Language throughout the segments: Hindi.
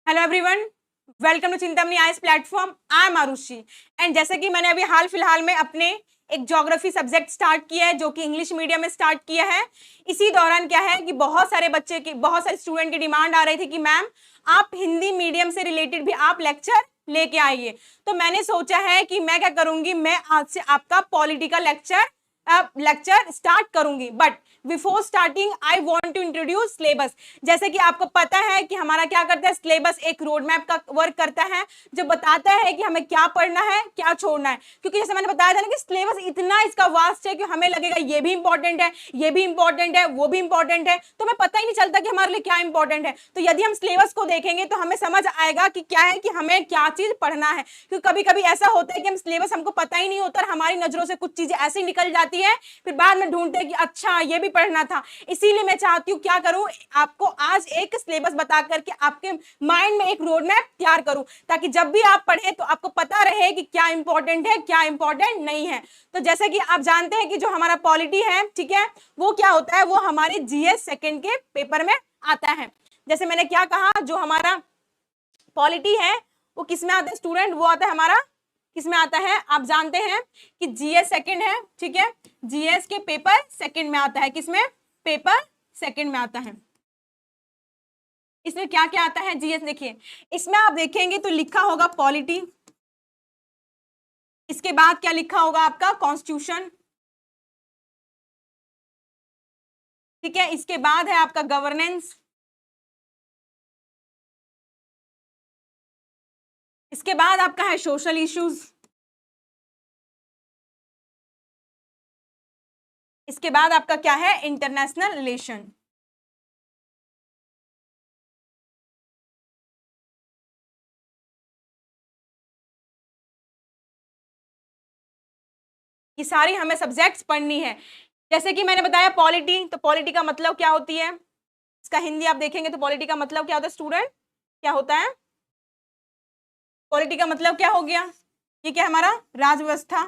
Hello everyone, welcome to Chintamani IAS platform. I am Arushi and जैसे कि मैंने अभी हाल फिलहाल में अपने एक ज्योग्राफी सब्जेक्ट स्टार्ट किया है जो कि इंग्लिश मीडियम में स्टार्ट किया है। इसी दौरान क्या है कि बहुत सारे स्टूडेंट की डिमांड आ रही थी कि मैम आप हिंदी मीडियम से रिलेटेड भी आप लेक्चर लेके आइए। तो मैंने सोचा है कि मैं क्या करूंगी, मैं आज से आपका पॉलिटिकल लेक्चर स्टार्ट करूंगी। But before starting I want to introduce syllabus. जैसे कि आपको पता है कि हमारा क्या करता है, सिलेबस एक रोड मैप का वर्क करता है जो बताता है कि हमें क्या पढ़ना है क्या छोड़ना है। क्योंकि जैसे मैंने बताया था ना कि सिलेबस इतना इसका वास्ट है कि हमें लगेगा ये भी इंपॉर्टेंट है, ये भी इंपॉर्टेंट है, वो भी इंपॉर्टेंट है, तो हमें पता ही नहीं चलता कि हमारे लिए क्या इंपॉर्टेंट है। तो यदि हम सिलेबस को देखेंगे तो हमें समझ आएगा कि क्या है कि हमें क्या चीज पढ़ना है। क्योंकि कभी कभी ऐसा होता है कि हम सिलेबस हमको पता ही नहीं होता और हमारी नजरों से कुछ चीजें ऐसी निकल जाती है, फिर बाद में ढूंढते हैं कि अच्छा ये भी पढ़ना था। इसीलिए मैं चाहती हूँ क्या करूं, आपको आज एक सिलेबस बता करके आपके माइंड में एक रोड मैप तैयार करूं, ताकि जब भी आप पढ़े तो आपको पता रहे कि क्या इंपॉर्टेंट है क्या इंपॉर्टेंट नहीं है। तो जैसे कि आप जानते हैं कि जो हमारा पॉलिटी है, ठीक है, वो क्या होता है, वो हमारे जीएस सेकंड के पेपर में आता है। जैसे मैंने क्या कहा, जो हमारा पॉलिटी है वो किस में आता है स्टूडेंट, वो आता है हमारा किस में आता है, आप जानते हैं कि जीएस सेकंड है, ठीक है, जीएस के पेपर सेकंड में आता है। किसमें, पेपर सेकंड में आता है। इसमें क्या क्या आता है जीएस, देखिए इसमें आप देखेंगे तो लिखा होगा पॉलिटी, इसके बाद क्या लिखा होगा आपका कॉन्स्टिट्यूशन, ठीक है, इसके बाद है आपका गवर्नेंस, इसके बाद आपका है सोशल इश्यूज, इसके बाद आपका क्या है इंटरनेशनल रिलेशन। ये सारी हमें सब्जेक्ट्स पढ़नी है। जैसे कि मैंने बताया पॉलिटी, तो पॉलिटी का मतलब क्या होती है, इसका हिंदी आप देखेंगे तो पॉलिटी का मतलब क्या होता है स्टूडेंट, क्या होता है पॉलिटी का मतलब, क्या हो गया, ये क्या हमारा राज व्यवस्था।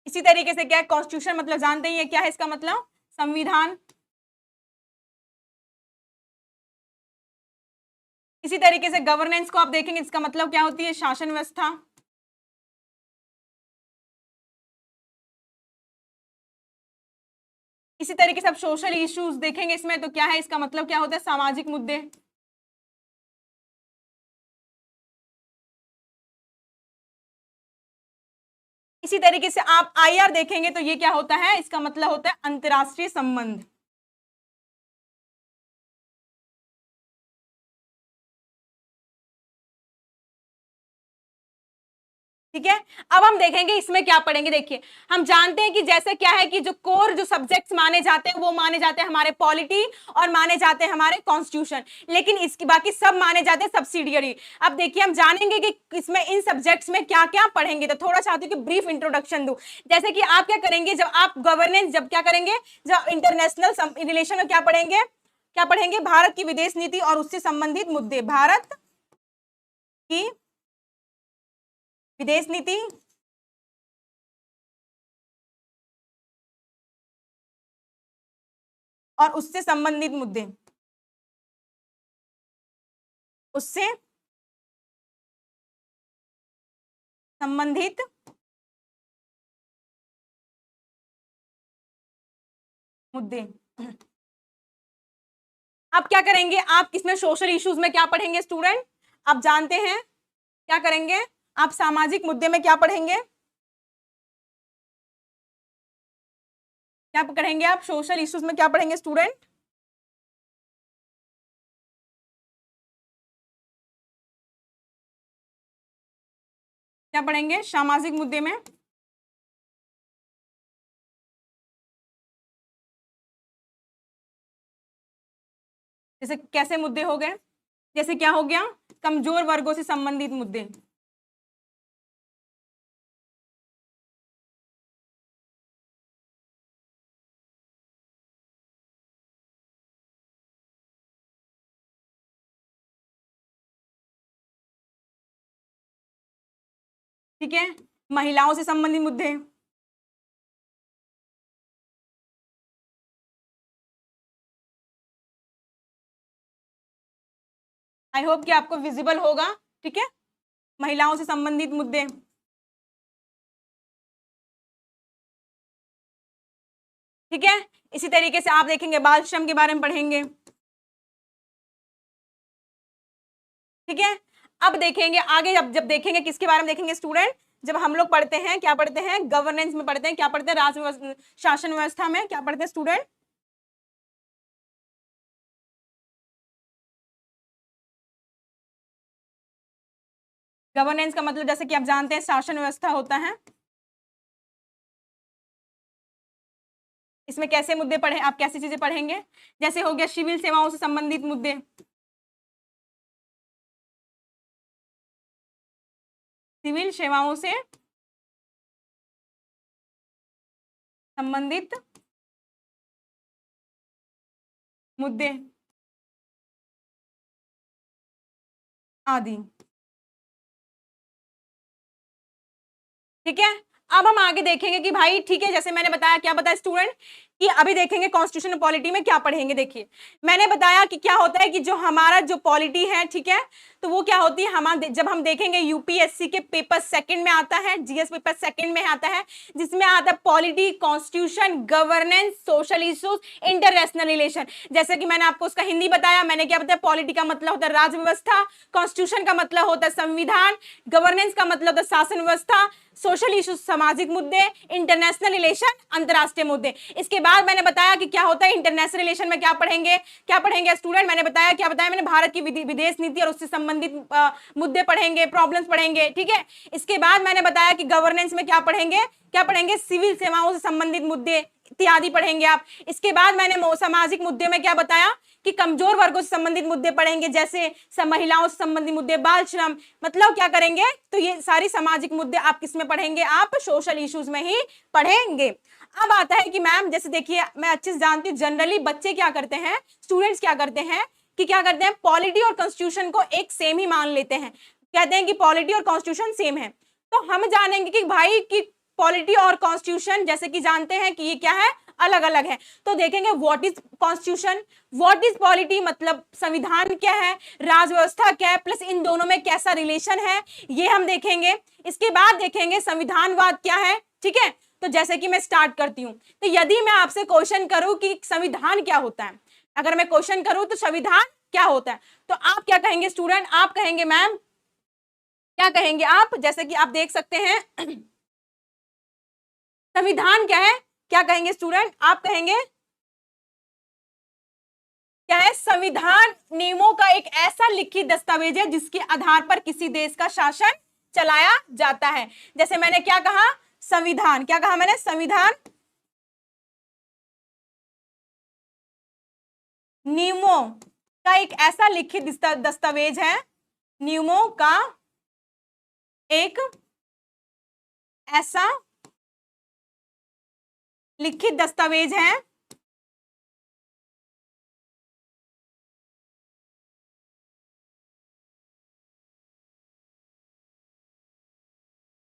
इसी तरीके से क्या है कॉन्स्टिट्यूशन, मतलब जानते ही है क्या है इसका मतलब, संविधान। इसी तरीके से गवर्नेंस को आप देखेंगे, इसका मतलब क्या होती है, शासन व्यवस्था। इसी तरीके से आप सोशल इश्यूज देखेंगे इसमें, तो क्या है इसका मतलब क्या होता है, सामाजिक मुद्दे। इसी तरीके से आप आईआर देखेंगे तो ये क्या होता है, इसका मतलब होता है अंतरराष्ट्रीय संबंध। ठीक है, अब हम देखेंगे इसमें क्या पढ़ेंगे। देखिए हम जानते हैं कि जैसे क्या है कि जो कोर जो सब्जेक्ट्स माने जाते हैं वो माने जाते हैं हमारे पॉलिटी और माने जाते हैं हमारे कॉन्स्टिट्यूशन, लेकिन इसकी बाकी सब माने जाते हैं सब्सिडियरी। अब देखिए हम जानेंगे कि इसमें इन सब्जेक्ट्स में क्या क्या पढ़ेंगे, तो थोड़ा चाहती हूँ कि ब्रीफ इंट्रोडक्शन दूं। जैसे कि आप क्या करेंगे, जब आप गवर्नेंस, जब क्या करेंगे, जब इंटरनेशनल रिलेशन में क्या पढ़ेंगे, क्या पढ़ेंगे, भारत की विदेश नीति और उससे संबंधित मुद्दे, भारत की विदेश नीति और उससे संबंधित मुद्दे, उससे संबंधित मुद्दे। आप क्या करेंगे, आप किसमें सोशल इश्यूज में क्या पढ़ेंगे स्टूडेंट, आप जानते हैं क्या करेंगे, आप सामाजिक मुद्दे में क्या पढ़ेंगे, क्या पढ़ेंगे, आप सोशल इश्यूज में क्या पढ़ेंगे स्टूडेंट, क्या पढ़ेंगे सामाजिक मुद्दे में। जैसे कैसे मुद्दे हो गए, जैसे क्या हो गया, कमजोर वर्गों से संबंधित मुद्दे। ठीक है, महिलाओं से संबंधित मुद्दे, आई होप कि आपको विजिबल होगा, ठीक है। महिलाओं से संबंधित मुद्दे, ठीक है। इसी तरीके से आप देखेंगे बाल श्रम के बारे में पढ़ेंगे, ठीक है। अब देखेंगे आगे, जब देखेंगे किसके बारे में देखेंगे स्टूडेंट, जब हम लोग पढ़ते हैं, क्या पढ़ते हैं, गवर्नेंस में पढ़ते हैं, क्या पढ़ते हैं, शासन व्यवस्था में क्या पढ़ते हैं स्टूडेंट, गवर्नेंस का मतलब जैसे कि आप जानते हैं शासन व्यवस्था होता है। इसमें कैसे मुद्दे पढ़े, आप कैसी चीजें पढ़ेंगे, जैसे हो गया सिविल सेवाओं से संबंधित मुद्दे, सिविल सेवाओं से संबंधित मुद्दे आदि, ठीक है। अब हम आगे देखेंगे कि भाई ठीक है, जैसे मैंने बताया, क्या बताया स्टूडेंट, कि अभी देखेंगे कॉन्स्टिट्यूशन और पॉलिटी में क्या पढ़ेंगे। देखिए मैंने बताया कि क्या होता है कि जो हमारा जो पॉलिटी है, ठीक है, तो वो क्या होती है, जब हम देखेंगे यूपीएससी के पेपर सेकंड में आता है, जीएस पेपर सेकंड में आता है, जिसमें आता है polity, constitution, governance, social issues, international relation. जैसे कि मैंने आपको उसका हिंदी बताया, मैंने क्या बताया, पॉलिटी का मतलब होता है राज्य व्यवस्था, कॉन्स्टिट्यूशन का मतलब होता है संविधान, गवर्नेंस का मतलब होता है शासन व्यवस्था, सोशल इश्यूज सामाजिक मुद्दे, इंटरनेशनल रिलेशन अंतरराष्ट्रीय मुद्दे। इसके बाद मैंने बताया कि क्या होता है इंटरनेशनल रिलेशन में, क्या पढ़ेंगे स्टूडेंट, मैंने बताया, क्या बताया मैंने, भारत की विदेश नीति और उससे संबंधित मुद्दे पढ़ेंगे, प्रॉब्लम्स पढ़ेंगे, ठीक है। इसके बाद मैंने बताया कि गवर्नेंस में क्या पढ़ेंगे, सिविल सेवाओं से संबंधित मुद्दे इत्यादि पढ़ेंगे आप। इसके बाद मैंने सामाजिक मुद्दे में क्या बताया कि कमजोर वर्गों से संबंधित मुद्दे पढ़ेंगे, जैसे महिलाओं से संबंधित मुद्दे, बाल श्रम, मतलब क्या करेंगे, तो ये सारी सामाजिक मुद्दे आप किसमें पढ़ेंगे, आप सोशल इश्यूज में ही पढ़ेंगे। अब आता है कि मैम जैसे देखिए, मैं अच्छे से जानती हूँ जनरली बच्चे क्या करते हैं, स्टूडेंट्स क्या करते हैं कि क्या करते हैं, पॉलिटी और कॉन्स्टिट्यूशन को एक सेम ही मान लेते हैं, कहते हैं कि पॉलिटी और कॉन्स्टिट्यूशन सेम है। तो हम जानेंगे कि भाई कि पॉलिटी और कॉन्स्टिट्यूशन जैसे कि जानते हैं कि ये क्या है, अलग अलग है। तो देखेंगे what is constitution, what is polity, मतलब संविधान क्या है, राज व्यवस्था क्या है, प्लस इन दोनों में कैसा रिलेशन है, ये हम देखेंगे। इसके बाद देखेंगे संविधानवाद क्या है, ठीक है। तो जैसे कि मैं स्टार्ट करती हूँ, तो यदि मैं आपसे क्वेश्चन करूं कि संविधान क्या होता है, अगर मैं क्वेश्चन करूं तो संविधान क्या होता है, तो आप क्या कहेंगे स्टूडेंट, आप कहेंगे मैम, क्या कहेंगे आप, जैसे कि आप देख सकते हैं संविधान क्या है, क्या कहेंगे स्टूडेंट, आप कहेंगे क्या है, संविधान नियमों का एक ऐसा लिखित दस्तावेज है जिसके आधार पर किसी देश का शासन चलाया जाता है। जैसे मैंने क्या कहा, संविधान, क्या कहा मैंने, संविधान नियमों का एक ऐसा लिखित दस्तावेज है, नियमों का एक ऐसा लिखित दस्तावेज है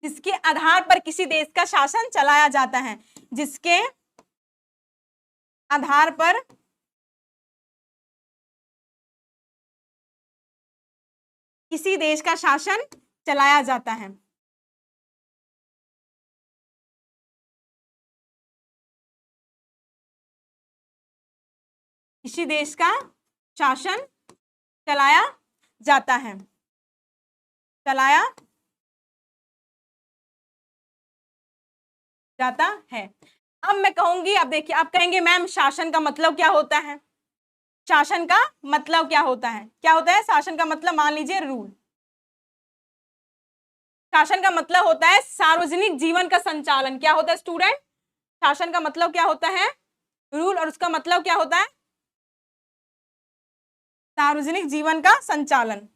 जिसके आधार पर किसी देश का शासन चलाया जाता है, जिसके आधार पर किसी देश का शासन चलाया जाता है। किसी देश का शासन चलाया जाता है, चलाया जाता है। अब मैं कहूंगी, अब देखिए आप कहेंगे मैम शासन का मतलब क्या होता है, शासन का मतलब क्या होता है, क्या होता है शासन का मतलब, मान लीजिए रूल, शासन का मतलब होता है सार्वजनिक जीवन का संचालन। क्या होता है स्टूडेंट, शासन का मतलब क्या होता है, रूल, और उसका मतलब क्या होता है, सार्वजनिक जीवन का संचालन।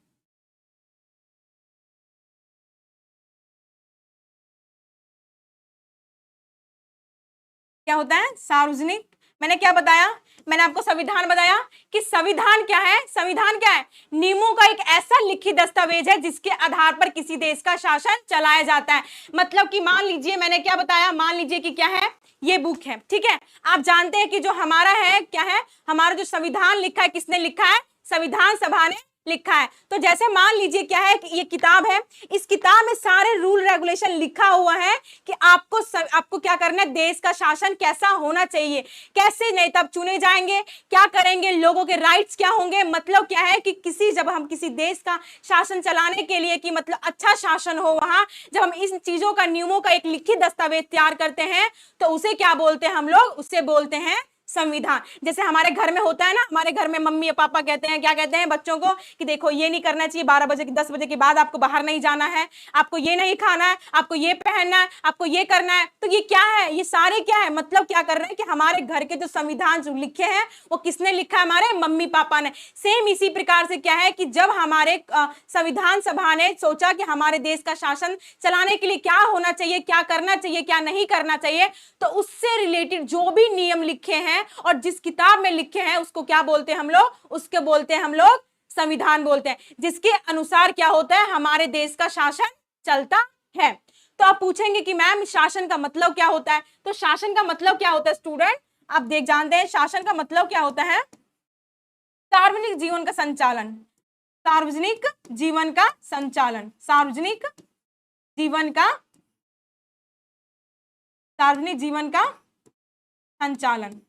क्या होता है, सार्वजनिक, मैंने क्या बताया, मैंने आपको संविधान बताया कि संविधान क्या है, संविधान क्या है, नियमों का एक ऐसा लिखित दस्तावेज है जिसके आधार पर किसी देश का शासन चलाया जाता है। मतलब कि मान लीजिए मैंने क्या बताया, मान लीजिए कि क्या है, ये बुक है, ठीक है। आप जानते हैं कि जो हमारा है क्या है, हमारा जो संविधान लिखा है, किसने लिखा है, संविधान सभा ने लिखा है। तो जैसे मान लीजिए क्या है कि ये किताब है, इस किताब में सारे रूल रेगुलेशन लिखा हुआ है कि आपको क्या करना है, देश का शासन कैसा होना चाहिए, कैसे नेता चुने जाएंगे, क्या करेंगे, लोगों के राइट्स क्या होंगे। मतलब क्या है कि जब हम किसी देश का शासन चलाने के लिए कि मतलब अच्छा शासन हो, वहां जब हम इन चीजों का, नियमों का एक लिखित दस्तावेज तैयार करते हैं तो उसे क्या बोलते हैं हम लोग, उसे बोलते हैं संविधान। जैसे हमारे घर में होता है ना, हमारे घर में मम्मी या पापा कहते हैं, क्या कहते हैं बच्चों को कि देखो ये नहीं करना चाहिए, 12 बजे 10 बजे के बाद आपको बाहर नहीं जाना है, आपको ये नहीं खाना है, आपको ये पहनना है, आपको ये करना है। तो ये क्या है, ये सारे क्या है, मतलब क्या कर रहे हैं कि हमारे घर के जो संविधान जो लिखे हैं वो किसने लिखा है, हमारे मम्मी पापा ने। सेम इसी प्रकार से क्या है कि जब हमारे संविधान सभा ने सोचा कि हमारे देश का शासन चलाने के लिए क्या होना चाहिए, क्या करना चाहिए, क्या नहीं करना चाहिए, तो उससे रिलेटेड जो भी नियम लिखे हैं और जिस किताब में लिखे हैं उसको क्या बोलते हैं हम लोग, उसके बोलते हैं हम लोग संविधान बोलते हैं, जिसके अनुसार क्या होता है, हमारे देश का शासन चलता है। तो आप पूछेंगे कि मैम शासन का मतलब क्या होता है, तो शासन का मतलब क्या होता है स्टूडेंट, आप जानते हैं शासन का मतलब क्या होता है, सार्वजनिक जीवन का संचालन, सार्वजनिक जीवन का संचालन, सार्वजनिक जीवन का, सार्वजनिक जीवन का संचालन।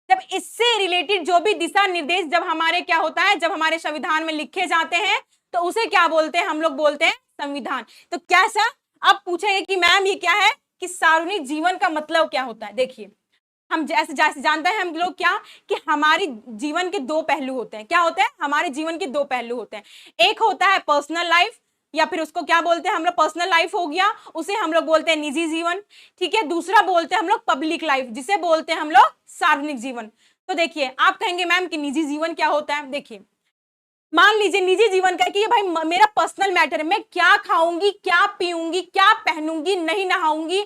जब इससे रिलेटेड जो भी दिशा निर्देश जब हमारे क्या होता है, जब हमारे संविधान में लिखे जाते हैं तो उसे क्या बोलते हैं, हम लोग बोलते हैं संविधान। तो कैसा, अब पूछेंगे कि मैम ये क्या है कि सार्वजनिक जीवन का मतलब क्या होता है। देखिए हम जैसे जैसे जानते हैं हम लोग क्या कि हमारे जीवन के दो पहलू होते हैं। क्या होते हैं, हमारे जीवन के दो पहलू होते हैं। एक होता है पर्सनल लाइफ, या फिर उसको क्या बोलते हैं हम लोग, पर्सनल लाइफ हो गया, उसे हम लोग बोलते हैं निजी जीवन, ठीक है। दूसरा बोलते हैं हम लोग पब्लिक लाइफ, जिसे बोलते हैं हम लोग सार्वजनिक जीवन। तो देखिए आप कहेंगे मैम कि निजी जीवन क्या होता है। देखिए मान लीजिए निजी जीवन का कि ये भाई मेरा पर्सनल मैटर है, मैं क्या खाऊंगी, क्या पीऊंगी, क्या पहनूंगी, नहीं नहाऊंगी,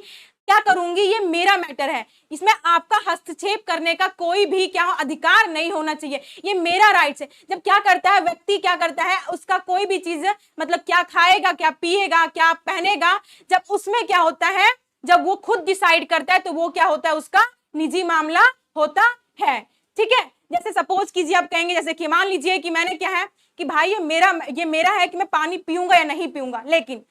क्या करूंगी, ये मेरा मैटर है, इसमें आपका हस्तक्षेप करने का कोई भी क्या अधिकार नहीं होना चाहिए, ये मेरा राइट्स है। जब क्या करता है व्यक्ति, क्या करता है, उसका कोई भी चीज मतलब क्या खाएगा, क्या पिएगा, क्या पहनेगा, जब उसमें क्या होता है, जब वो खुद डिसाइड करता है तो वो क्या होता है, उसका निजी मामला होता है, ठीक है। जैसे सपोज कीजिए आप कहेंगे, जैसे कि मान लीजिए कि मैंने क्या है कि भाई ये मेरा है कि मैं पानी पीऊंगा या नहीं पीऊंगा, लेकिन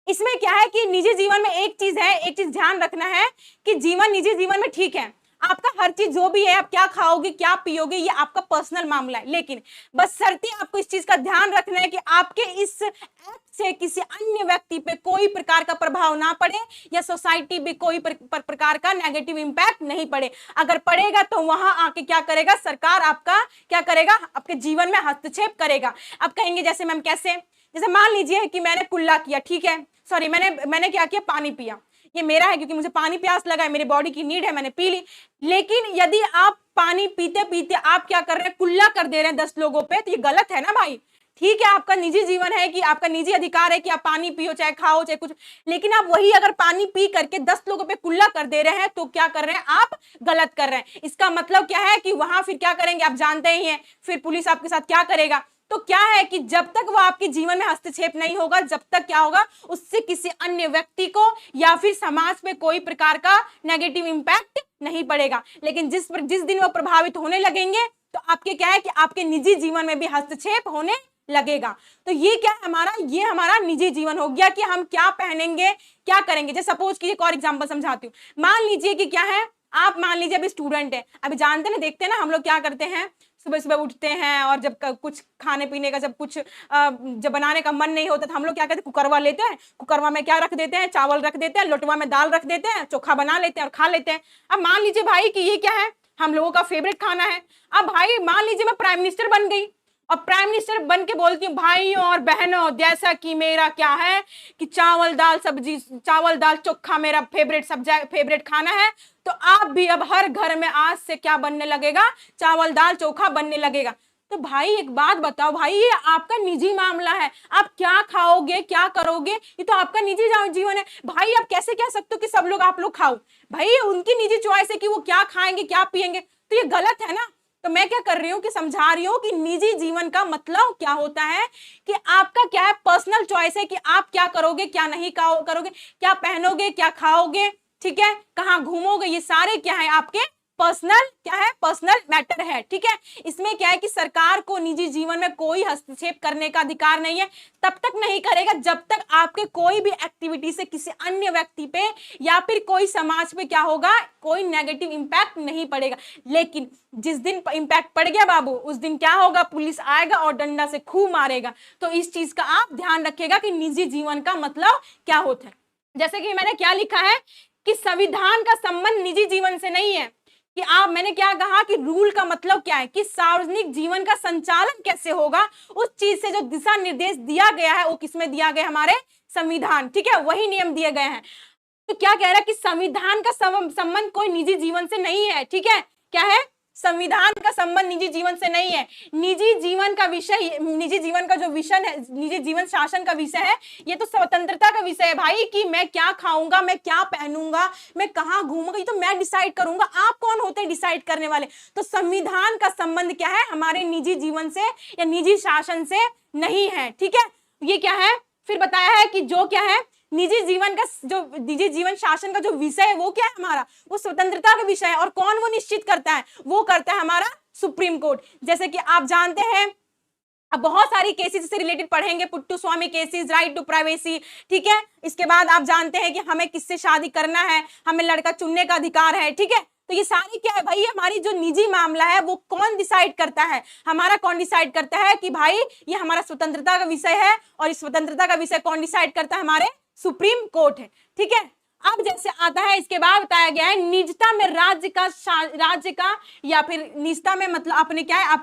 इसमें क्या है कि निजी जीवन में एक चीज है, एक चीज ध्यान रखना है कि जीवन निजी जीवन में ठीक है, आपका हर चीज जो भी है, आप क्या खाओगे, क्या पियोगे, ये आपका पर्सनल मामला है, लेकिन बशर्ते आपको इस चीज का ध्यान रखना है कि आपके इस एक्ट से किसी अन्य व्यक्ति पे कोई प्रकार का प्रभाव ना पड़े या सोसाइटी पे कोई प्रकार का नेगेटिव इंपैक्ट नहीं पड़े। अगर पड़ेगा तो वहां आके क्या करेगा, सरकार आपका क्या करेगा, आपके जीवन में हस्तक्षेप करेगा। अब कहेंगे जैसे मैम कैसे, जैसे मान लीजिए कि मैंने कुल्ला किया, ठीक है, सॉरी मैंने क्या किया, पानी पिया, ये मेरा है क्योंकि मुझे पानी प्यास लगा है, मेरी बॉडी की नीड है, मैंने पी ली। लेकिन यदि आप पानी पीते पीते आप क्या कर रहे हैं, कुल्ला कर दे रहे हैं 10 लोगों पे, तो ये गलत है ना भाई। ठीक है आपका निजी जीवन है कि आपका निजी अधिकार है कि आप पानी पियो, चाहे खाओ, चाहे कुछ, लेकिन आप वही अगर पानी पी करके 10 लोगों पे कुल्ला कर दे रहे हैं तो क्या कर रहे हैं, आप गलत कर रहे हैं। इसका मतलब क्या है कि वहां फिर क्या करेंगे, आप जानते ही हैं, फिर पुलिस आपके साथ क्या करेगा। तो क्या है कि जब तक वो आपके जीवन में हस्तक्षेप नहीं होगा, जब तक क्या होगा, उससे किसी अन्य व्यक्ति को या फिर समाज पे कोई प्रकार का नेगेटिव इंपैक्ट नहीं पड़ेगा। लेकिन जिस दिन वो प्रभावित होने लगेंगे तो आपके क्या है कि आपके निजी जीवन में भी हस्तक्षेप होने लगेगा। तो ये क्या है हमारा, ये हमारा निजी जीवन हो गया कि हम क्या पहनेंगे, क्या करेंगे। जैसे सपोज कीजिए, एक और एग्जांपल समझाती हूँ। मान लीजिए कि क्या है, आप मान लीजिए अभी स्टूडेंट है, अभी जानते ना, देखते हैं ना हम लोग क्या करते हैं, सुबह सुबह उठते हैं और जब कुछ खाने पीने का, जब कुछ जब बनाने का मन नहीं होता तो हम लोग क्या करते हैं, कुकरवा लेते हैं, कुकरवा में क्या रख देते हैं, चावल रख देते हैं, लोटवा में दाल रख देते हैं, चोखा बना लेते हैं और खा लेते हैं। अब मान लीजिए भाई कि ये क्या है, हम लोगों का फेवरेट खाना है। अब भाई मान लीजिए मैं प्राइम मिनिस्टर बन गई और प्राइम मिनिस्टर बन के बोलती हूँ, भाइयों और बहनों, जैसा कि मेरा क्या है कि चावल दाल सब्जी, चावल दाल चोखा मेरा फेवरेट खाना है, तो आप भी अब हर घर में आज से क्या बनने लगेगा, चावल दाल चोखा बनने लगेगा। तो भाई एक बात बताओ भाई, ये आपका निजी मामला है, आप क्या खाओगे, क्या करोगे, ये तो आपका निजी जीवन है भाई। आप कैसे कह सकते हो कि सब लोग आप लोग खाओ, भाई ये उनकी निजी चॉइस है कि वो क्या खाएंगे, क्या पिएंगे, तो ये गलत है ना। तो मैं क्या कर रही हूँ कि समझा रही हूँ कि निजी जीवन का मतलब क्या होता है कि आपका क्या है, पर्सनल चॉइस है कि आप क्या करोगे, क्या नहीं करोगे, क्या पहनोगे, क्या खाओगे, ठीक है, कहाँ घूमोगे, ये सारे क्या है आपके पर्सनल क्या है, पर्सनल मैटर है, ठीक है। इसमें क्या है कि सरकार को निजी जीवन में कोई हस्तक्षेप करने का अधिकार नहीं है, तब तक नहीं करेगा जब तक आपके कोई भी एक्टिविटी से किसी अन्य व्यक्ति पे या फिर कोई समाज पे क्या होगा, कोई नेगेटिव इंपैक्ट नहीं पड़ेगा। लेकिन जिस दिन इंपैक्ट पड़ गया बाबू, उस दिन क्या होगा, पुलिस आएगा और डंडा से खूब मारेगा। तो इस चीज का आप ध्यान रखिएगा कि निजी जीवन का मतलब क्या होता है। जैसे कि मैंने क्या लिखा है कि संविधान का संबंध निजी जीवन से नहीं है, कि आप, मैंने क्या कहा कि रूल का मतलब क्या है कि सार्वजनिक जीवन का संचालन कैसे होगा, उस चीज से जो दिशा निर्देश दिया गया है वो किसमें दिया गया, हमारे संविधान, ठीक है, वही नियम दिए गए हैं। तो क्या कह रहा है कि संविधान का संबंध कोई निजी जीवन से नहीं है, ठीक है, क्या है, संविधान का संबंध निजी जीवन से नहीं है। निजी जीवन का विषय, निजी जीवन का जो विषय है, निजी जीवन शासन का विषय है, ये तो स्वतंत्रता का विषय है भाई, कि मैं क्या खाऊंगा, मैं क्या पहनूंगा, मैं कहाँ घूमूंगा, ये तो मैं डिसाइड करूंगा। आप कौन होते हैं डिसाइड करने वाले? तो संविधान का संबंध क्या है, हमारे निजी जीवन से या निजी शासन से नहीं है, ठीक है। ये क्या है, फिर बताया है कि जो क्या है निजी जीवन का, जो निजी जीवन शासन का जो विषय है वो क्या है हमारा, वो स्वतंत्रता का विषय है। और कौन वो निश्चित करता है, वो करता है हमारा सुप्रीम कोर्ट। जैसे कि आप जानते हैं, अब बहुत सारी केसेस से रिलेटेड पढ़ेंगे, पुट्टू स्वामी केसेस, राइट टू प्राइवेसी, ठीक है। इसके बाद आप जानते हैं कि हमें किससे शादी करना है, हमें लड़का चुनने का अधिकार है, ठीक है। तो ये सारी क्या है भाई, हमारी जो निजी मामला है वो कौन डिसाइड करता है, हमारा कौन डिसाइड करता है कि भाई ये हमारा स्वतंत्रता का विषय है, और इस स्वतंत्रता का विषय कौन डिसाइड करता है, हमारे सुप्रीम कोर्ट है, ठीक है। अब जैसे आता है, इसके बाद बताया गया है निजता में राज्य का या फिर निजता में मतलब आपने क्या है,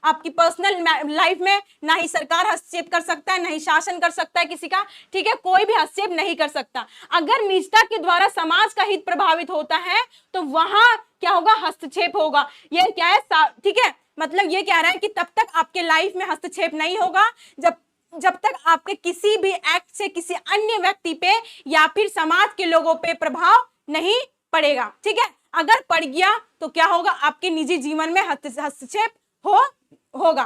आपकी पर्सनल लाइफ में ना ही सरकार हस्तक्षेप कर सकता है, ना ही शासन कर सकता है किसी का, ठीक है, कोई भी हस्तक्षेप नहीं कर सकता। अगर निजता के द्वारा समाज का हित प्रभावित होता है तो वहां क्या होगा, हस्तक्षेप होगा। ये क्या है, ठीक है, मतलब ये कह रहा है कि तब तक आपके लाइफ में हस्तक्षेप नहीं होगा जब तक आपके किसी भी एक्ट से किसी अन्य व्यक्ति पे या फिर समाज के लोगों पे प्रभाव नहीं पड़ेगा, ठीक है। अगर पड़ गया तो क्या होगा, आपके निजी जीवन में हस्तक्षेप होगा,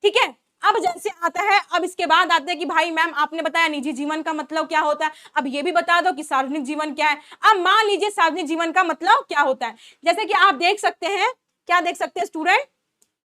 ठीक है। अब जैसे आता है, अब इसके बाद आते हैं कि भाई मैम आपने बताया निजी जीवन का मतलब क्या होता है, अब ये भी बता दो कि सार्वजनिक जीवन क्या है। अब मान लीजिए सार्वजनिक जीवन का मतलब क्या होता है, जैसे कि आप देख सकते हैं, क्या देख सकते हैं स्टूडेंट,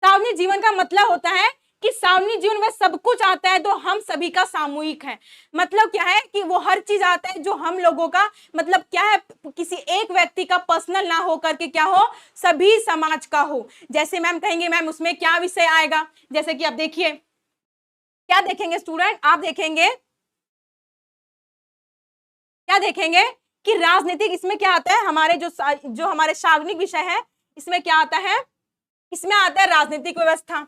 सार्वजनिक जीवन का मतलब होता है कि सार्वजनिक जीवन में सब कुछ आता है तो हम सभी का सामूहिक है। मतलब क्या है कि वो हर चीज आता है जो हम लोगों का, मतलब क्या है, किसी एक व्यक्ति का पर्सनल ना हो करके क्या हो, सभी समाज का हो। जैसे मैम कहेंगे मैम उसमें क्या विषय आएगा, जैसे कि आप देखिए, क्या देखेंगे स्टूडेंट, आप देखेंगे, क्या देखेंगे कि राजनीतिक, इसमें क्या आता है, हमारे जो हमारे सार्वजनिक विषय है, इसमें क्या आता है, इसमें आता है राजनीतिक व्यवस्था।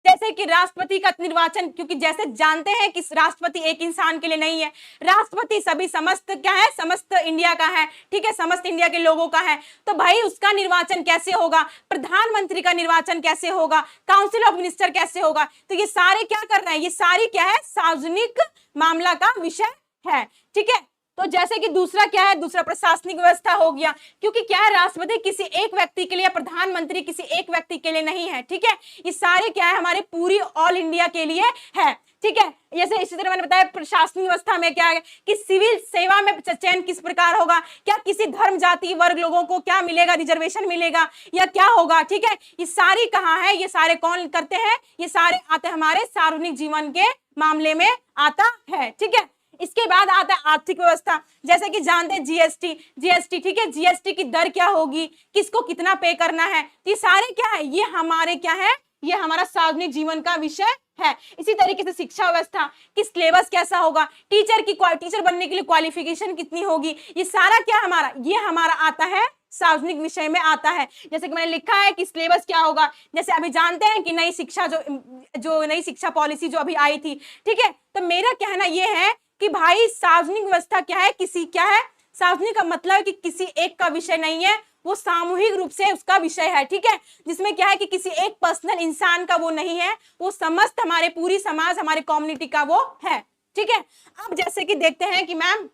जैसे कि राष्ट्रपति का निर्वाचन, क्योंकि जैसे जानते हैं कि राष्ट्रपति एक इंसान के लिए नहीं है, राष्ट्रपति सभी समस्त क्या है, समस्त इंडिया का है, ठीक है, समस्त इंडिया के लोगों का है। तो भाई उसका निर्वाचन कैसे होगा, प्रधानमंत्री का निर्वाचन कैसे होगा, काउंसिल ऑफ मिनिस्टर कैसे होगा, तो ये सारे क्या कर रहे हैं, ये सारी क्या है, सार्वजनिक मामला का विषय है, ठीक है। तो जैसे कि दूसरा क्या है, दूसरा प्रशासनिक व्यवस्था हो गया, क्योंकि क्या है, राष्ट्रपति किसी एक व्यक्ति के लिए, प्रधानमंत्री किसी एक व्यक्ति के लिए नहीं है, ठीक है। ये सारे क्या है, हमारे पूरी ऑल इंडिया के लिए है, ठीक है। जैसे इसी तरह मैंने बताया प्रशासनिक व्यवस्था में क्या है कि सिविल सेवा में चयन किस प्रकार होगा, क्या किसी धर्म जाति वर्ग लोगों को क्या मिलेगा, रिजर्वेशन मिलेगा या क्या होगा, ठीक है। ये सारी कहाँ है, ये सारे कौन करते हैं, ये सारे आते हैं हमारे सार्वजनिक जीवन के मामले में आता है, ठीक है। इसके बाद आता है आर्थिक व्यवस्था, जैसे कि जानते हैं जीएसटी, ठीक है, जीएसटी की दर क्या होगी, किसको कितना पे करना है, ये सारे क्या है, ये हमारे क्या है, ये हमारा सार्वजनिक जीवन का विषय है। इसी तरीके से शिक्षा व्यवस्था कि सिलेबस कैसा होगा, टीचर बनने के लिए क्वालिफिकेशन कितनी होगी, ये सारा क्या हमारा, ये हमारा आता है सार्वजनिक विषय में आता है। जैसे कि मैंने लिखा है कि सिलेबस क्या होगा, जैसे अभी जानते हैं कि नई शिक्षा जो नई शिक्षा पॉलिसी जो अभी आई थी, ठीक है। तो मेरा कहना यह है कि भाई सार्वजनिक व्यवस्था क्या है, क्या है, सार्वजनिक का मतलब है कि किसी एक का विषय नहीं है, वो सामूहिक रूप से उसका विषय है, ठीक है। जिसमें क्या है कि किसी एक पर्सनल इंसान का वो नहीं है, वो समस्त हमारे पूरी समाज, हमारे कम्युनिटी का वो है, ठीक है। अब जैसे कि देखते हैं कि मैम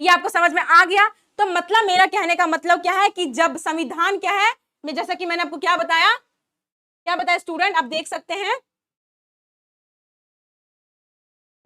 ये आपको समझ में आ गया, तो मतलब मेरा कहने का मतलब क्या है कि जब संविधान क्या है, जैसा कि मैंने आपको क्या बताया स्टूडेंट, आप देख सकते हैं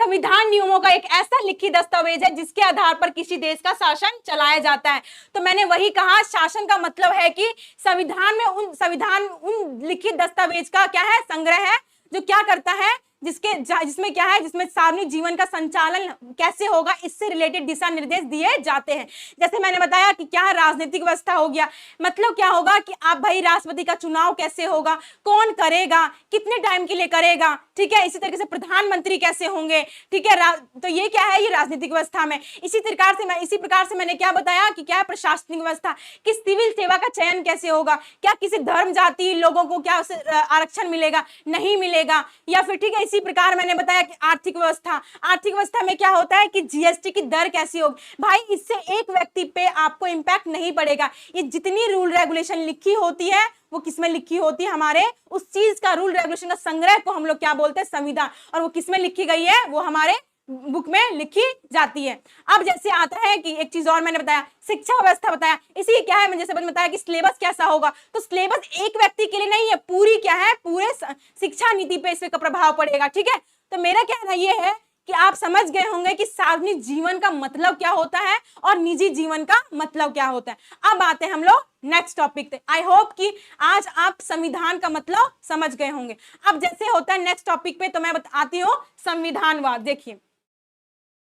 संविधान नियमों का एक ऐसा लिखित दस्तावेज है जिसके आधार पर किसी देश का शासन चलाया जाता है। तो मैंने वही कहा, शासन का मतलब है कि संविधान उन लिखित दस्तावेज का क्या है, संग्रह है, जो क्या करता है, जिसमें क्या है, जिसमें सार्वजनिक जीवन का संचालन कैसे होगा, इससे रिलेटेड दिशा निर्देश दिए जाते हैं। जैसे मैंने बताया कि क्या राजनीतिक व्यवस्था हो गया, मतलब क्या होगा कि आप भाई राष्ट्रपति का चुनाव कैसे होगा, कौन करेगा, कितने टाइम के लिए करेगा, ठीक है। इसी तरीके से प्रधानमंत्री कैसे होंगे, ठीक है। तो ये क्या है, ये राजनीतिक व्यवस्था में। इसी प्रकार से मैंने क्या बताया कि क्या है प्रशासनिक व्यवस्था, कि सिविल सेवा का चयन कैसे होगा, क्या किसी धर्म जाति लोगों को क्या आरक्षण मिलेगा, नहीं मिलेगा, या फिर ठीक है। इसी प्रकार मैंने बताया कि आर्थिक व्यवस्था में क्या होता है कि जीएसटी की दर कैसी होगी। भाई इससे एक व्यक्ति पे आपको इंपैक्ट नहीं पड़ेगा। ये जितनी रूल रेगुलेशन लिखी होती है वो किसमें लिखी होती है, हमारे उस चीज का रूल रेगुलेशन का संग्रह को हम लोग क्या बोलते हैं, संविधान। और वो किसमें लिखी गई है, वो हमारे बुक में लिखी जाती है। अब जैसे आता है कि एक चीज और मैंने बताया, शिक्षा व्यवस्था बताया। इसी क्या है, मैंने जैसे बताया कि सिलेबस कैसा होगा, तो सिलेबस एक व्यक्ति के लिए नहीं है, पूरी क्या है, पूरे शिक्षा नीति पे इसका प्रभाव पड़ेगा, ठीक है। तो मेरा कहना ये है कि आप समझ गए होंगे कि सार्वजनिक जीवन का मतलब क्या होता है और निजी जीवन का मतलब क्या होता है। अब आते हैं हम लोग नेक्स्ट टॉपिक पे। आई होप कि आज आप संविधान का मतलब समझ गए होंगे। अब जैसे होता है नेक्स्ट टॉपिक पे, तो मैं बताती हूँ संविधानवाद। देखिए,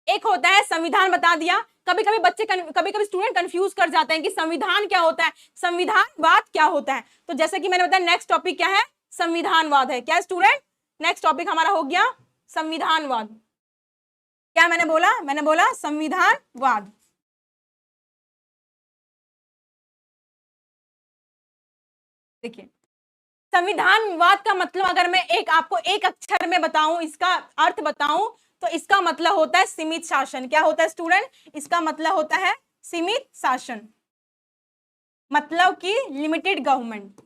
एक होता है संविधान, बता दिया। कभी कभी स्टूडेंट कंफ्यूज कर जाते हैं कि संविधान क्या होता है, संविधानवाद क्या होता है। तो जैसे कि मैंने बताया नेक्स्ट टॉपिक क्या है, संविधानवाद है। क्या स्टूडेंट, नेक्स्ट टॉपिक हमारा हो गया संविधानवाद। क्या मैंने बोला संविधानवाद। देखिए, संविधानवाद का मतलब अगर मैं आपको एक अक्षर में बताऊं, इसका अर्थ बताऊं, तो इसका मतलब होता है सीमित शासन। क्या होता है स्टूडेंट, इसका मतलब होता है सीमित शासन, मतलब कि लिमिटेड गवर्नमेंट।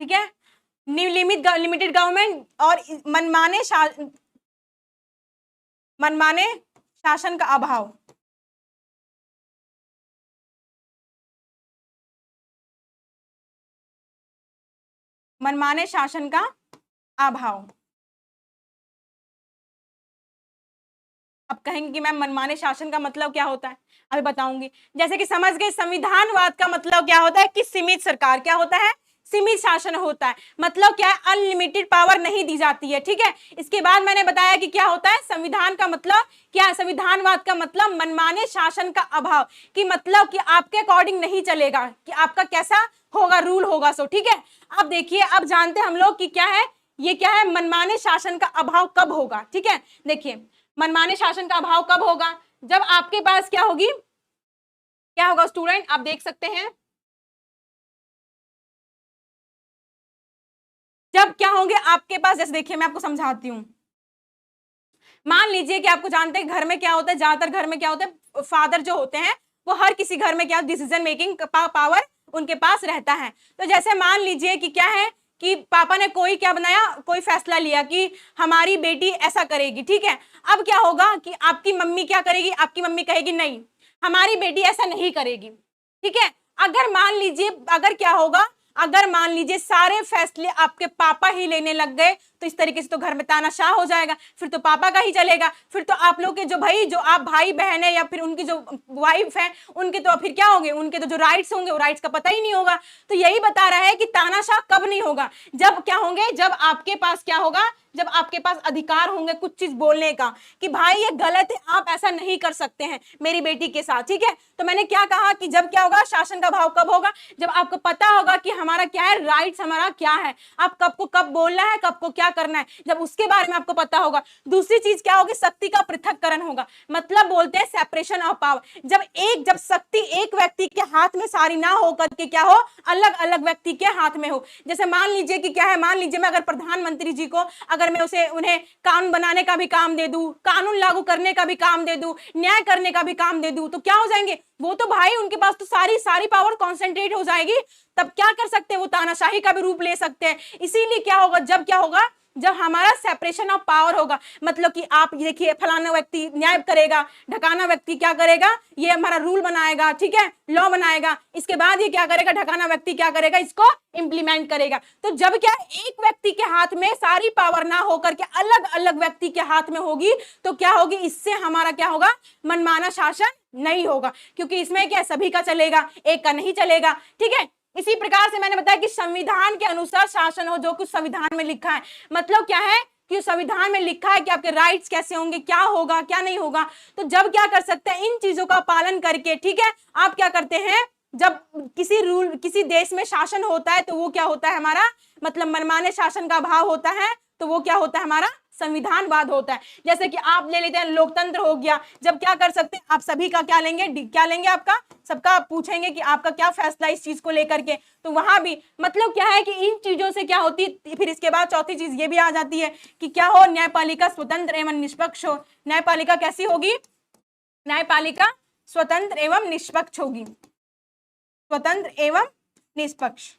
ठीक है, लिमिटेड गवर्नमेंट और मनमाने शासन का अभाव। मनमाने शासन का अभाव। अब कहेंगे कि मैम मनमाने शासन का मतलब क्या होता है, अभी बताऊंगी। जैसे कि समझ गए, संविधानवाद का मतलब क्या होता है कि सीमित सरकार, क्या होता है, सीमित शासन होता है। मतलब क्या है, अनलिमिटेड पावर नहीं दी जाती है, ठीक है। इसके बाद मैंने बताया कि क्या होता है संविधान का मतलब क्या है, संविधानवाद का मतलब मनमाने शासन का अभाव, कि मतलब कि आपके अकॉर्डिंग नहीं चलेगा, कि आपका कैसा होगा, रूल होगा सो, ठीक है। अब देखिए, अब जानते हैं हम लोग कि क्या है, ये क्या है, मनमाने शासन का अभाव कब होगा, ठीक है। देखिए, मनमाने शासन का अभाव कब होगा, जब आपके पास क्या होगी, क्या होगा स्टूडेंट, आप देख सकते हैं, जब क्या होंगे आपके पास, जैसे देखिए मैं आपको समझाती हूँ। मान लीजिए कि आपको जानते हैं घर में क्या होता है, ज्यादातर घर में क्या होता है, फादर जो होते हैं वो हर किसी घर में क्या डिसीजन मेकिंग पावर उनके पास रहता है। तो जैसे मान लीजिए कि क्या है कि पापा ने कोई क्या बनाया, कोई फैसला लिया कि हमारी बेटी ऐसा करेगी, ठीक है। अब क्या होगा कि आपकी मम्मी क्या करेगी, आपकी मम्मी कहेगी नहीं हमारी बेटी ऐसा नहीं करेगी, ठीक है। अगर मान लीजिए, अगर क्या होगा, अगर मान लीजिए सारे फैसले आपके पापा ही लेने लग गए, तो इस तरीके से तो घर में तानाशाह हो जाएगा, फिर तो पापा का ही चलेगा, फिर तो आप लोग के जो आप भाई बहन है या फिर उनकी जो वाइफ है, उनके तो फिर क्या होंगे, उनके तो जो राइट्स होंगे वो राइट्स का पता ही नहीं होगा। तो यही बता रहा है कि तानाशाह कब नहीं होगा, जब क्या होंगे, जब आपके पास क्या होगा, जब आपके पास अधिकार होंगे कुछ चीज बोलने का, कि भाई ये गलत है, आप ऐसा नहीं कर सकते हैं मेरी बेटी के साथ, ठीक है। तो मैंने क्या कहा कि जब क्या होगा, शासन का भाव कब होगा, जब आपको पता होगा कि हमारा क्या है, राइट्स हमारा क्या है, आप कब को कब बोलना है, कब को क्या करना है, जब उसके बारे में आपको पता होगा। दूसरी चीज क्या होगी, शक्ति का पृथक्करण होगा, मतलब बोलते हैं सेपरेशन ऑफ पावर। जब शक्ति एक व्यक्ति के हाथ में सारी ना हो करके क्या हो, अलग अलग व्यक्ति के हाथ में हो। जैसे मान लीजिए कि क्या है, मान लीजिए मैं अगर प्रधानमंत्री जी को, अगर मैं उन्हें कानून बनाने का भी काम दे दूं, कानून लागू करने का भी काम दे दूं, न्याय करने का भी काम दे दूं, तो क्या हो जाएंगे वो, तो भाई उनके पास तो सारी पावर कॉन्सेंट्रेट हो जाएगी। तब क्या कर सकते हैं, वो तानाशाही का भी रूप ले सकते हैं। इसीलिए क्या होगा, जब क्या होगा, जब हमारा सेपरेशन ऑफ पावर होगा, मतलब कि आप देखिए फलाना व्यक्ति न्याय करेगा, ढकाना व्यक्ति क्या करेगा, ये हमारा रूल बनाएगा, ठीक है, लॉ बनाएगा, इसके बाद ये क्या करेगा, ढकाना व्यक्ति क्या करेगा, इसको इंप्लीमेंट करेगा। तो जब क्या एक व्यक्ति के हाथ में सारी पावर ना होकर के अलग अलग व्यक्ति के हाथ में होगी, तो क्या होगी, इससे हमारा क्या होगा, मनमाना शासन नहीं होगा, क्योंकि इसमें क्या सभी का चलेगा, एक का नहीं चलेगा, ठीक है। इसी प्रकार से मैंने बताया कि संविधान के अनुसार शासन हो, जो कुछ संविधान में लिखा है, मतलब क्या है कि संविधान में लिखा है कि आपके राइट्स कैसे होंगे, क्या होगा क्या नहीं होगा। तो जब क्या कर सकते हैं, इन चीजों का पालन करके, ठीक है, आप क्या करते हैं, जब किसी देश में शासन होता है तो वो क्या होता है हमारा, मतलब मनमाने शासन का अभाव होता है, तो वो क्या होता है हमारा संविधानवाद होता है। जैसे कि आप ले लेते हैं लोकतंत्र हो गया, जब क्या कर सकते हैं, आप सभी का क्या लेंगे, क्या लेंगे, आपका सबका पूछेंगे कि आपका क्या फैसला इस चीज को लेकर के, तो वहां भी मतलब क्या है कि इन चीजों से क्या होती है। फिर इसके बाद चौथी चीज ये भी आ जाती है कि क्या हो, न्यायपालिका स्वतंत्र एवं निष्पक्ष हो। न्यायपालिका कैसी होगी, न्यायपालिका स्वतंत्र एवं निष्पक्ष होगी, स्वतंत्र एवं निष्पक्ष।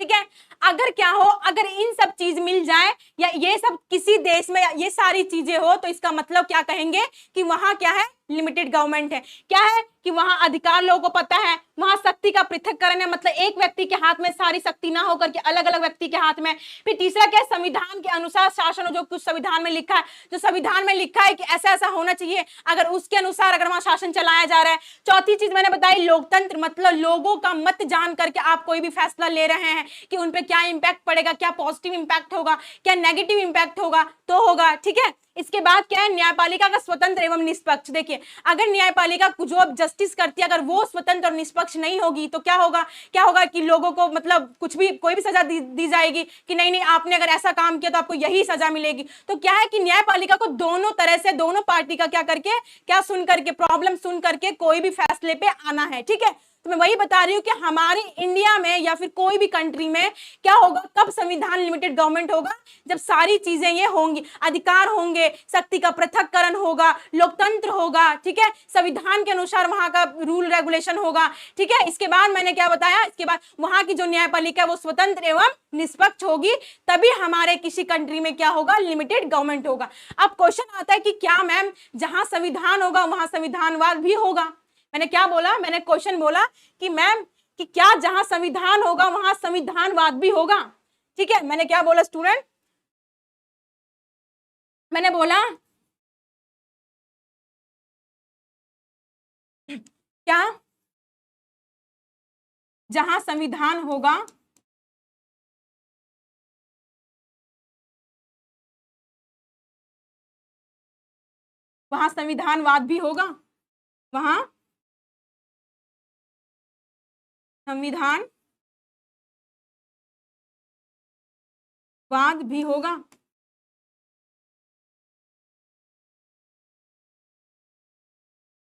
ठीक है, अगर क्या हो, अगर इन सब चीज मिल जाए या ये सब किसी देश में ये सारी चीजें हो, तो इसका मतलब क्या कहेंगे कि वहां क्या है, लिमिटेड गवर्नमेंट है। क्या है कि वहां अधिकार लोगों को पता है, वहां शक्ति का पृथक्करण है, मतलब एक व्यक्ति के हाथ में सारी शक्ति ना होकर के अलग अलग व्यक्ति के हाथ में। फिर तीसरा क्या है, संविधान के अनुसार शासन, जो कुछ संविधान में लिखा है, जो संविधान में लिखा है कि ऐसा ऐसा होना चाहिए, अगर उसके अनुसार अगर वहां शासन चलाया जा रहा है। चौथी चीज मैंने बताई लोकतंत्र, मतलब लोगों का मत जान करके आप कोई भी फैसला ले रहे हैं कि उन पे क्या इंपैक्ट पड़ेगा, क्या पॉजिटिव इंपैक्ट होगा, क्या नेगेटिव इंपैक्ट होगा, तो होगा, ठीक है। इसके बाद क्या है, न्यायपालिका का स्वतंत्र एवं निष्पक्ष। देखिए, अगर न्यायपालिका जो अब जस्टिस करती है, अगर वो स्वतंत्र और निष्पक्ष नहीं होगी, तो क्या होगा, क्या होगा कि लोगों को मतलब कुछ भी कोई भी सजा दी जाएगी कि नहीं नहीं आपने अगर ऐसा काम किया तो आपको यही सजा मिलेगी। तो क्या है कि न्यायपालिका को दोनों तरह से, दोनों पार्टी का क्या करके, क्या सुन करके, प्रॉब्लम सुन करके कोई भी फैसले पे आना है, ठीक है। तो मैं वही बता रही हूँ कि हमारे इंडिया में या फिर कोई भी कंट्री में क्या होगा, कब संविधान लिमिटेड गवर्नमेंट होगा, जब सारी चीजें ये होंगी, अधिकार होंगे, शक्ति का पृथक्करण होगा, लोकतंत्र होगा, ठीक है, संविधान के अनुसार वहां का रूल रेगुलेशन होगा, ठीक है। इसके बाद मैंने क्या बताया, इसके बाद वहां की जो न्यायपालिका है वो स्वतंत्र एवं निष्पक्ष होगी, तभी हमारे किसी कंट्री में क्या होगा, लिमिटेड गवर्नमेंट होगा। अब क्वेश्चन आता है कि क्या मैम जहां संविधान होगा वहां संविधानवाद भी होगा। मैंने क्या बोला, मैंने क्वेश्चन बोला कि मैम कि क्या जहां संविधान होगा वहां संविधानवाद भी होगा, ठीक है। मैंने क्या बोला स्टूडेंट, मैंने बोला क्या जहां संविधान होगा वहां संविधानवाद भी होगा, वहां संविधान वाद भी होगा।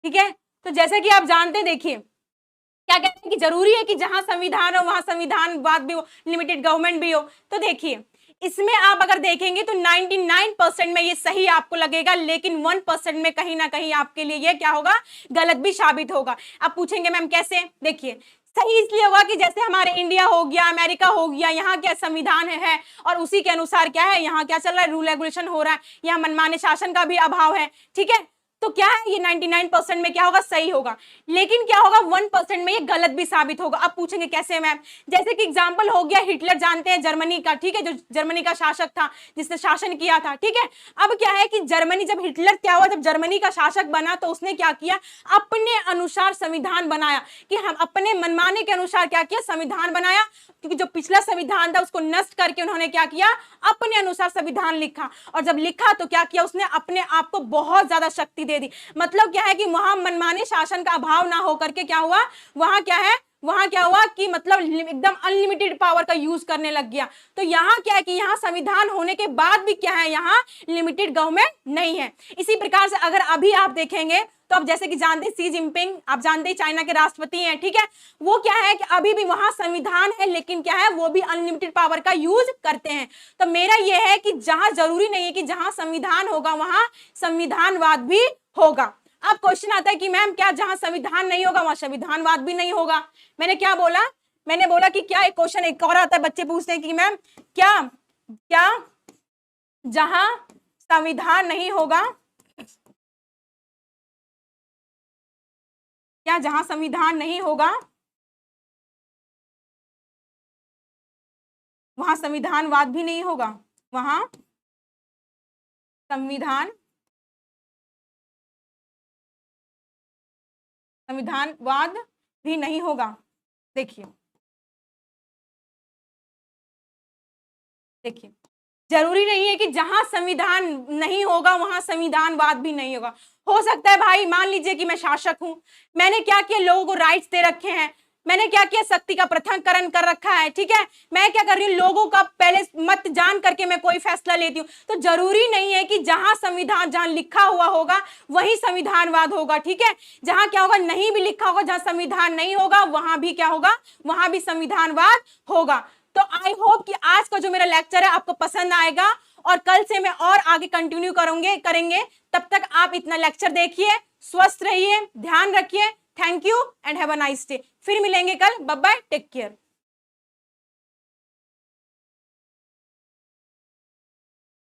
ठीक है, तो जैसे कि आप जानते, देखिए क्या कहते हैं कि जरूरी है कि जहां संविधान हो वहां संविधानवाद भी हो, लिमिटेड गवर्नमेंट भी हो। तो देखिए इसमें आप अगर देखेंगे तो 99% में ये सही आपको लगेगा, लेकिन 1% में कहीं ना कहीं आपके लिए ये क्या होगा, गलत भी साबित होगा। आप पूछेंगे मैम कैसे, देखिए सही इसलिए होगा कि जैसे हमारे इंडिया हो गया, अमेरिका हो गया, यहाँ क्या संविधान है और उसी के अनुसार क्या है, यहाँ क्या चल रहा है, रूल रेगुलेशन हो रहा है, यहाँ मनमाने शासन का भी अभाव है, ठीक है। तो क्या है, ये 99% में क्या होगा, सही होगा, लेकिन क्या होगा 1% में ये गलत भी साबित होगा। अब पूछेंगे कैसे मैम, जैसे कि एग्जांपल हो गया हिटलर, जानते हैं जर्मनी का, ठीक है, जो जर्मनी का शासक था जिसने शासन किया था, ठीक है। अब क्या है कि जर्मनी, जब हिटलर क्या हुआ, जब जर्मनी का शासक बना तो उसने क्या किया, अपने अनुसार संविधान बनाया, कि हम अपने मनमाने के अनुसार क्या किया, संविधान बनाया, क्योंकि जो पिछला संविधान था उसको नष्ट करके उन्होंने क्या किया, अपने अनुसार संविधान लिखा, और जब लिखा तो क्या किया, उसने अपने आप को बहुत ज्यादा शक्ति दे दी। मतलब क्या है कि वहां मनमाने शासन का अभाव ना होकर के क्या हुआ, वहां क्या है, वहां क्या हुआ कि मतलब एकदम अनलिमिटेड पावर का यूज करने लग गया। तो यहाँ क्या है कि यहाँ संविधान होने के बाद भी क्या है, यहाँ लिमिटेड गवर्नमेंट नहीं है। इसी प्रकार से अगर अभी आप देखेंगे तो अब जैसे कि जानते शी जिनपिंग, आप जानते हैं चाइना के राष्ट्रपति हैं, ठीक है, वो क्या है कि अभी भी वहां संविधान है, लेकिन क्या है, वो भी अनलिमिटेड पावर का यूज करते हैं। तो मेरा ये है कि जहां जरूरी नहीं है कि जहां संविधान होगा वहां संविधानवाद भी होगा। अब क्वेश्चन आता है कि मैम क्या जहां संविधान नहीं होगा वहां संविधानवाद भी नहीं होगा। मैंने क्या बोला, मैंने बोला कि क्या एक क्वेश्चन एक और आता है, बच्चे पूछते हैं कि मैम क्या क्या जहां संविधान नहीं होगा, क्या जहां संविधान नहीं होगा वहां संविधानवाद भी नहीं होगा, वहां संविधानवाद भी नहीं होगा। देखिए देखिए, जरूरी नहीं है कि जहां संविधान नहीं होगा वहां संविधानवाद भी नहीं होगा। हो सकता है भाई, मान लीजिए कि मैं शासक हूं, मैंने क्या किया, लोगों को राइट्स दे रखे हैं, मैंने क्या किया, शक्ति का पृथक्करण कर रखा है, ठीक है, मैं क्या कर रही हूँ, लोगों का पहले मत जान करके मैं कोई फैसला लेती हूँ। तो जरूरी नहीं है कि जहां संविधान, जहां लिखा हुआ होगा वही संविधानवाद होगा, ठीक है, जहां क्या होगा, नहीं भी लिखा होगा, जहां संविधान नहीं होगा वहां भी क्या होगा, वहां भी संविधानवाद होगा। तो आई होप कि आज का जो मेरा लेक्चर है आपको पसंद आएगा, और कल से मैं और आगे कंटिन्यू करेंगे। तब तक आप इतना लेक्चर देखिए, स्वस्थ रहिए, ध्यान रखिए। Thank you and have a nice day. फिर मिलेंगे कल। Bye bye, take care.